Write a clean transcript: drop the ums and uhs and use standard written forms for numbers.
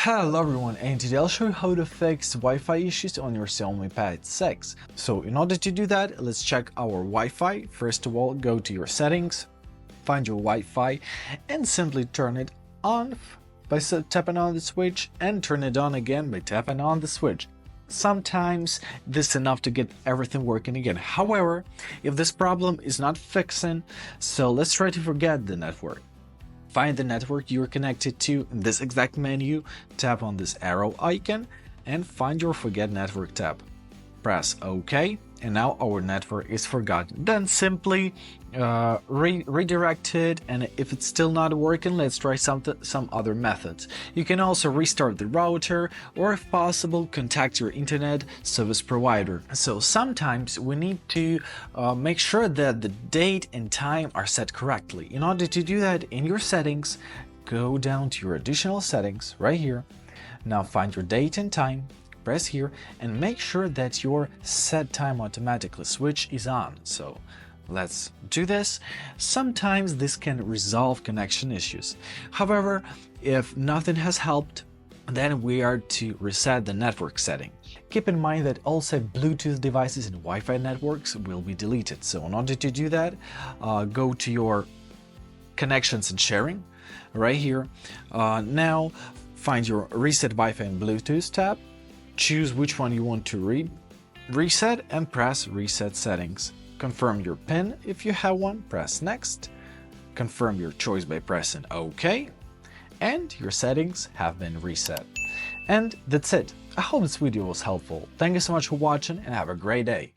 Hello everyone, and today I'll show you how to fix Wi-Fi issues on your Xiaomi Pad 6. So in order to do that, let's check our Wi-Fi. First of all, go to your settings, find your Wi-Fi and simply turn it on by tapping on the switch and turn it on again by tapping on the switch. Sometimes this is enough to get everything working again. However, if this problem is not fixing, so let's try to forget the network. Find the network you're connected to in this exact menu, tap on this arrow icon and find your Forget Network tab. Press OK, and now our network is forgotten. Then simply redirect it, and if it's still not working, let's try some other methods. You can also restart the router, or if possible, contact your internet service provider. So sometimes we need to make sure that the date and time are set correctly. In order to do that, in your settings, go down to your additional settings right here. Now find your date and time, press here and make sure that your set time automatically switch is on. So let's do this. Sometimes this can resolve connection issues. However, if nothing has helped, then we are to reset the network setting. Keep in mind that all set Bluetooth devices and Wi-Fi networks will be deleted. So in order to do that, go to your connections and sharing right here. Now find your reset Wi-Fi and Bluetooth tab. Choose which one you want to reset and press Reset Settings. Confirm your PIN if you have one, press Next. Confirm your choice by pressing OK. And your settings have been reset. And that's it. I hope this video was helpful. Thank you so much for watching and have a great day.